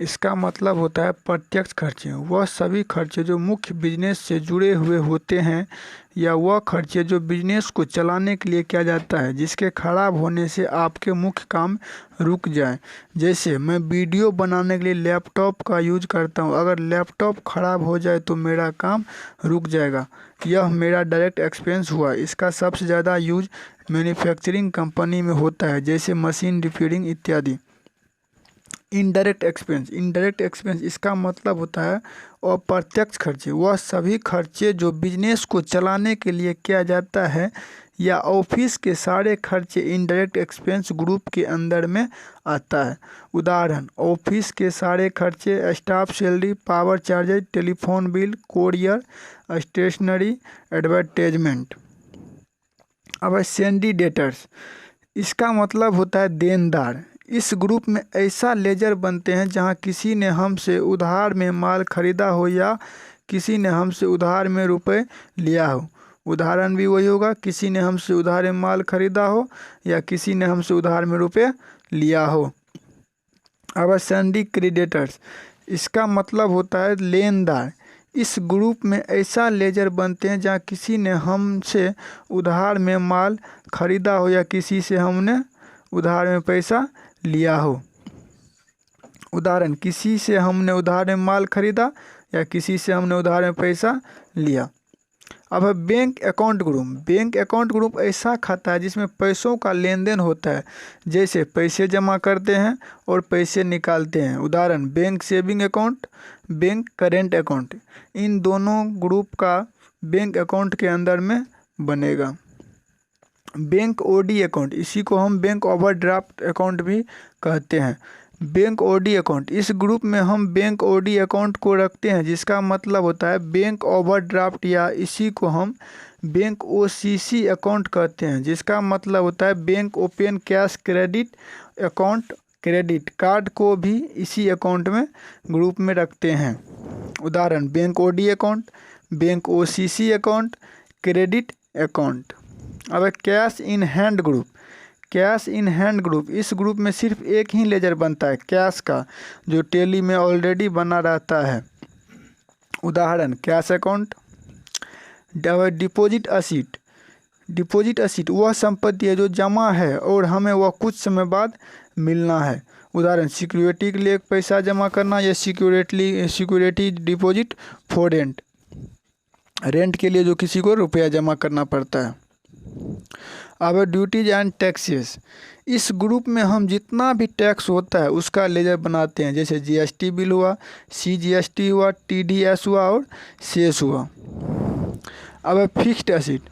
इसका मतलब होता है प्रत्यक्ष खर्चे। वह सभी खर्चे जो मुख्य बिजनेस से जुड़े हुए होते हैं या वह खर्चे जो बिजनेस को चलाने के लिए किया जाता है जिसके खराब होने से आपके मुख्य काम रुक जाए। जैसे मैं वीडियो बनाने के लिए लैपटॉप का यूज करता हूँ, अगर लैपटॉप खराब हो जाए तो मेरा काम रुक जाएगा। यह मेरा डायरेक्ट एक्सपेंस हुआ। इसका सबसे ज़्यादा यूज मैन्युफैक्चरिंग कंपनी में होता है, जैसे मशीन रिपेयरिंग इत्यादि। इनडायरेक्ट एक्सपेंस इसका मतलब होता है अप्रत्यक्ष खर्चे। वह सभी खर्चे जो बिजनेस को चलाने के लिए किया जाता है या ऑफिस के सारे खर्चे इनडायरेक्ट एक्सपेंस ग्रुप के अंदर में आता है। उदाहरण, ऑफिस के सारे खर्चे, staff salary, power charges, telephone bill, courier, stationery, advertisement. अब सेंडी डेटर्स, इसका मतलब होता है देनदार। इस ग्रुप में ऐसा लेजर बनते हैं जहां किसी ने हमसे उधार में माल खरीदा हो या किसी ने हमसे उधार में रुपए लिया हो। उदाहरण भी वही होगा, किसी ने हमसे उधार में माल खरीदा हो या किसी ने हमसे उधार में रुपए लिया हो। अब सैंडी क्रेडिटर्स, इसका मतलब होता है लेनदार। इस ग्रुप में ऐसा लेजर बनते हैं जहां किसी ने हमसे उधार में माल खरीदा हो या किसी से हमने उधार में पैसा लिया हो। उदाहरण, किसी से हमने उधार में माल खरीदा या किसी से हमने उधार में पैसा लिया। अब है bank account group. Bank account group ऐसा खाता है जिसमें पैसों का लेन देन होता है, जैसे पैसे जमा करते हैं और पैसे निकालते हैं। उदाहरण, bank saving account, bank current account. इन दोनों ग्रुप का बैंक अकाउंट के अंदर में बनेगा। बैंक ओडी अकाउंट, इसी को हम बैंक ओवरड्राफ्ट अकाउंट भी कहते हैं। बैंक ओडी अकाउंट, इस ग्रुप में हम बैंक ओडी अकाउंट को रखते हैं जिसका मतलब होता है बैंक ओवरड्राफ्ट, या इसी को हम बैंक ओसीसी अकाउंट कहते हैं जिसका मतलब होता है bank open cash credit account. Credit card को भी इसी अकाउंट में ग्रुप में रखते हैं। उदाहरण, bank OD account, bank OCC account, credit account. अब cash in hand group. Cash in hand group, इस ग्रुप में सिर्फ एक ही लेजर बनता है कैश का, जो टैली में ऑलरेडी बना रहता है। उदाहरण, कैश अकाउंट। डिपॉजिट असीट। डिपॉजिट असीट वह संपत्ति है जो जमा है और हमें वह कुछ समय बाद मिलना है। उदाहरण, सिक्योरिटी के लिए पैसा जमा करना या security deposit for rent. Rent के लिए जो किसी को रुपया जमा करना पड़ता है। अब ड्यूटीज एंड टैक्सेस, इस ग्रुप में हम जितना भी टैक्स होता है उसका लेजर बनाते हैं, जैसे जीएसटी बिल हुआ, सीजीएसटी हुआ, टीडीएस हुआ और सेस हुआ। अब फिक्स्ड एसेट।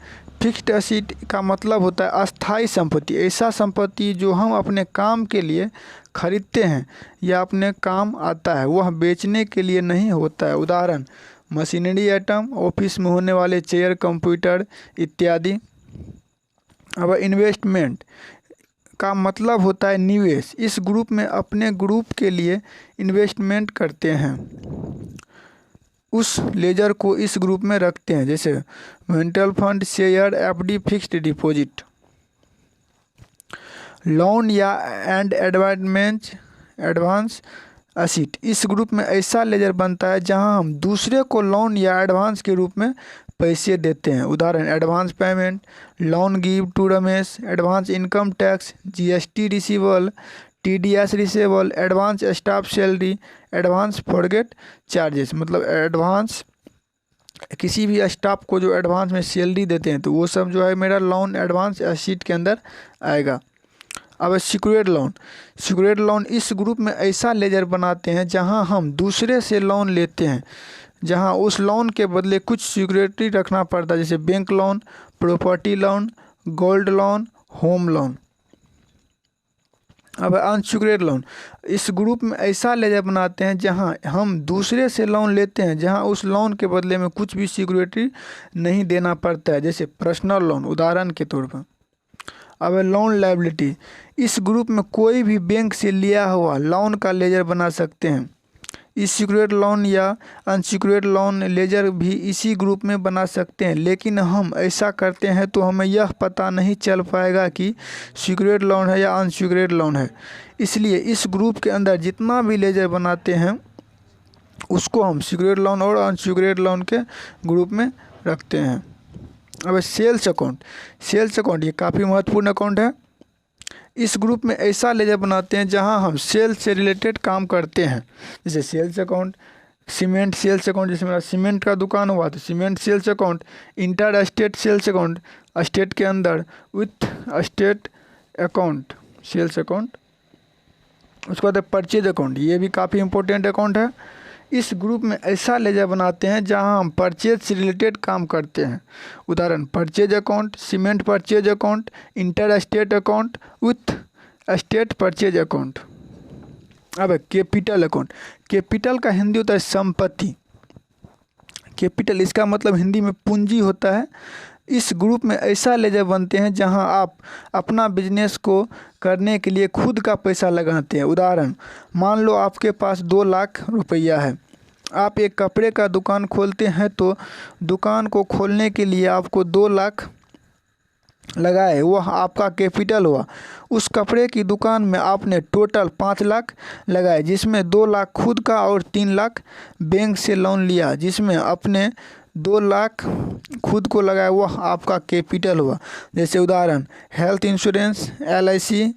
फिक्स्ड एसेट का मतलब होता है अस्थाई संपत्ति। ऐसा संपत्ति जो हम अपने काम के लिए खरीदते हैं या अपने काम आता है, वह बेचने के लिए नहीं होता है। उदाहरण, मशीनरी आइटम, ऑफिस में होने वाले चेयर, कंप्यूटर इत्यादि। अब इन्वेस्टमेंट का मतलब होता है निवेश। इस ग्रुप में अपने ग्रुप के लिए इन्वेस्टमेंट करते हैं, उस लेजर को इस ग्रुप में रखते हैं, जैसे mutual fund, share, FD, fixed deposit. Loan या एंड एडवांस असीट, इस ग्रुप में ऐसा लेजर बनता है जहां हम दूसरे को लोन या एडवांस के रूप में पैसे देते हैं। उदाहरण, advance payment, loan give to Ramesh, advance income tax, GST receivable, TDS receivable, advance staff salary, advance freight charges. मतलब एडवांस, किसी भी स्टाफ को जो एडवांस में सैलरी देते हैं तो वो सब जो है मेरा लोन एडवांस असीट के अंदर आएगा। अब सिक्योर्ड लोन। सिक्योर्ड लोन इस ग्रुप में ऐसा लेजर बनाते हैं जहां हम दूसरे से लोन लेते हैं, जहां उस लोन के बदले कुछ सिक्योरिटी रखना पड़ता है, जैसे bank loan, property loan, gold loan, home loan. अब अनसिक्योर्ड लोन, इस ग्रुप में ऐसा लेजर बनाते हैं जहां हम दूसरे से लोन लेते हैं, जहां उस लोन के बदले में कुछ भी सिक्योरिटी नहीं देना पड़ता है, जैसे पर्सनल लोन उदाहरण के तौर पर। अब लोन लायबिलिटी, इस ग्रुप में कोई भी बैंक से लिया हुआ लोन का लेजर बना सकते हैं। सिक्योर्ड लोन या अनसिक्योर्ड लोन लेजर भी इसी ग्रुप में बना सकते हैं, लेकिन हम ऐसा करते हैं तो हमें यह पता नहीं चल पाएगा कि सिक्योर्ड लोन है या अनसिक्योर्ड लोन है। इसलिए इस ग्रुप के अंदर जितना भी लेजर बनाते हैं उसको हम सिक्योर्ड लोन और अनसिक्योर्ड लोन के ग्रुप में रखते हैं। अब सेल्स अकाउंट ये काफ़ी महत्वपूर्ण अकाउंट है। इस ग्रुप में ऐसा लेजर बनाते हैं जहां हम सेल्स से रिलेटेड काम करते हैं, जैसे sales account, cement sales account, जैसे मेरा सीमेंट का दुकान हुआ तो cement sales account, inter state sales account, state के अंदर with state account sales account. उसके बाद परचेज अकाउंट, ये भी काफ़ी इंपॉर्टेंट अकाउंट है। इस ग्रुप में ऐसा लेजर बनाते हैं जहां हम परचेज से रिलेटेड काम करते हैं। उदाहरण purchase account, cement purchase account, inter state account with state purchase account. अब कैपिटल अकाउंट, कैपिटल का हिंदी होता है संपत्ति। कैपिटल इसका मतलब हिंदी में पूंजी होता है। इस ग्रुप में ऐसा लेजर बनते हैं जहां आप अपना बिजनेस को करने के लिए खुद का पैसा लगाते हैं। उदाहरण मान लो आपके पास 2 लाख रुपया है, आप एक कपड़े का दुकान खोलते हैं तो दुकान को खोलने के लिए आपको 2 लाख लगाए, वह आपका कैपिटल हुआ। उस कपड़े की दुकान में आपने टोटल 5 लाख लगाए, जिसमें 2 लाख खुद का और 3 लाख बैंक से लोन लिया, जिसमें अपने 2 लाख खुद को लगाया, वह आपका कैपिटल हुआ। जैसे उदाहरण health insurance, LIC,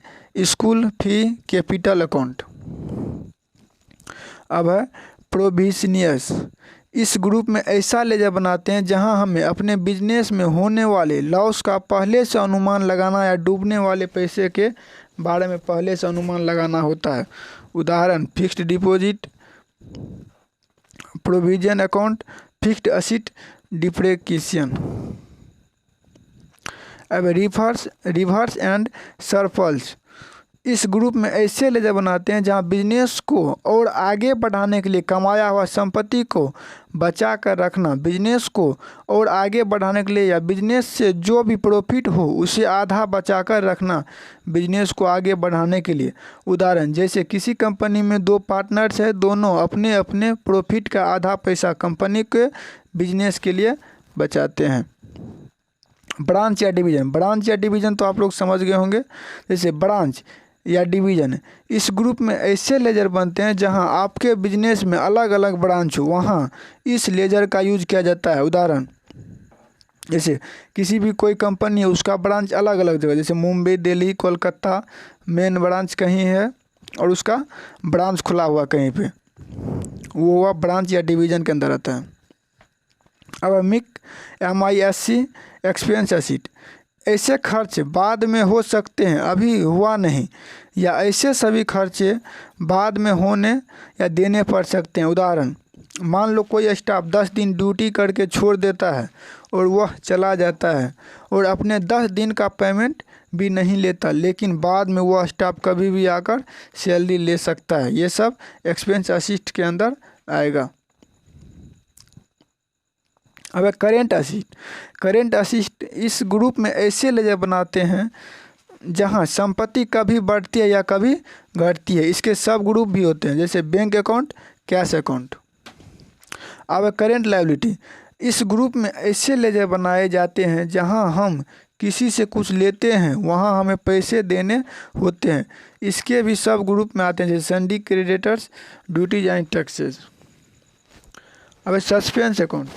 school fee, capital account. अब है प्रोविजनियर्स। इस ग्रुप में ऐसा लेजर बनाते हैं जहां हमें अपने बिजनेस में होने वाले लॉस का पहले से अनुमान लगाना या डूबने वाले पैसे के बारे में पहले से अनुमान लगाना होता है। उदाहरण fixed deposit, provision account, fixed asset depreciation. अब रिवर्स एंड सरप्लस। इस ग्रुप में ऐसे लेजर बनाते हैं जहां बिजनेस को और आगे बढ़ाने के लिए कमाया हुआ संपत्ति को बचा कर रखना, बिजनेस को और आगे बढ़ाने के लिए या बिजनेस से जो भी प्रॉफिट हो उसे आधा बचा कर रखना बिजनेस को आगे बढ़ाने के लिए। उदाहरण जैसे किसी कंपनी में 2 पार्टनर्स हैं, दोनों अपने अपने प्रॉफिट का आधा पैसा कंपनी के बिजनेस के लिए बचाते हैं। ब्रांच या डिवीज़न तो आप लोग समझ गए होंगे। जैसे ब्रांच या डिवीज़न, इस ग्रुप में ऐसे लेजर बनते हैं जहां आपके बिजनेस में अलग अलग ब्रांच हो, वहां इस लेजर का यूज किया जाता है। उदाहरण जैसे किसी भी कोई कंपनी है, उसका ब्रांच अलग अलग जगह, जैसे मुंबई, दिल्ली, कोलकाता मेन ब्रांच कहीं है और उसका ब्रांच खुला हुआ कहीं पे, वो ब्रांच या डिवीज़न के अंदर आता है। अब MISC एक्सपेंस असीट, ऐसे खर्च बाद में हो सकते हैं, अभी हुआ नहीं, या ऐसे सभी खर्चे बाद में होने या देने पड़ सकते हैं। उदाहरण मान लो कोई स्टाफ 10 दिन ड्यूटी करके छोड़ देता है और वह चला जाता है और अपने 10 दिन का पेमेंट भी नहीं लेता, लेकिन बाद में वह स्टाफ कभी भी आकर सैलरी ले सकता है। ये सब एक्सपेंस असिस्ट के अंदर आएगा। अब करेंट असिस्ट, इस ग्रुप में ऐसे लेजर बनाते हैं जहां संपत्ति कभी बढ़ती है या कभी घटती है। इसके सब ग्रुप भी होते हैं, जैसे बैंक अकाउंट, कैश अकाउंट। अब करेंट लायबिलिटी, इस ग्रुप में ऐसे लेजर बनाए जाते हैं जहां हम किसी से कुछ लेते हैं, वहां हमें पैसे देने होते हैं। इसके भी सब ग्रुप में आते हैं, जैसे सन्डी क्रेडिटर्स, ड्यूटीज एंड टैक्सेस। अब सस्पेंस अकाउंट,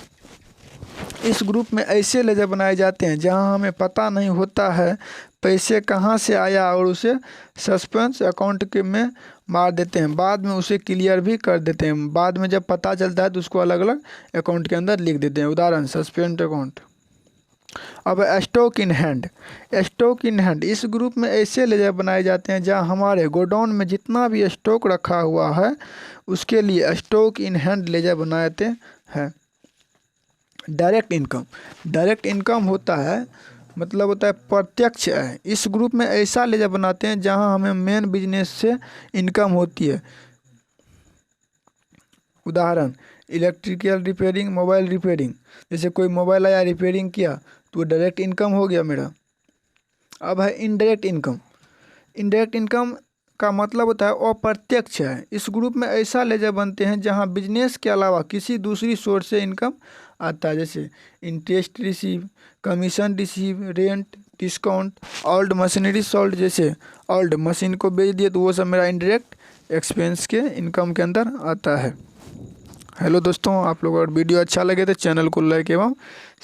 इस ग्रुप में ऐसे लेजर बनाए जाते हैं जहां हमें पता नहीं होता है पैसे कहां से आया और उसे सस्पेंस अकाउंट के में मार देते हैं, बाद में उसे क्लियर भी कर देते हैं। बाद में जब पता चलता है तो उसको अलग अलग अकाउंट के अंदर लिख देते हैं। उदाहरण सस्पेंस अकाउंट। अब स्टॉक इन हैंड, इस ग्रुप में ऐसे लेजर बनाए जाते हैं जहां हमारे गोडाउन में जितना भी स्टॉक रखा हुआ है उसके लिए स्टॉक इन हैंड लेजर बनाते हैं। डायरेक्ट इनकम होता है, मतलब होता है प्रत्यक्ष आय। इस ग्रुप में ऐसा लेजर बनाते हैं जहां हमें मेन बिजनेस से इनकम होती है। उदाहरण इलेक्ट्रिकल रिपेयरिंग, मोबाइल रिपेयरिंग। जैसे कोई मोबाइल आया, रिपेयरिंग किया तो डायरेक्ट इनकम हो गया मेरा। अब है इनडायरेक्ट इनकम। का मतलब होता है अप्रत्यक्ष है। इस ग्रुप में ऐसा लेजर बनते हैं जहां बिजनेस के अलावा किसी दूसरी सोर्स से इनकम आता है, जैसे interest receive, commission receive, rent, discount, old machinery sold, जैसे ओल्ड मशीन को बेच दिए तो वो सब मेरा इनडायरेक्ट एक्सपेंस के इनकम के अंदर आता है। हेलो दोस्तों, आप लोग अगर वीडियो अच्छा लगे तो चैनल को लाइक एवं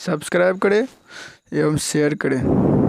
सब्सक्राइब करें एवं शेयर करें।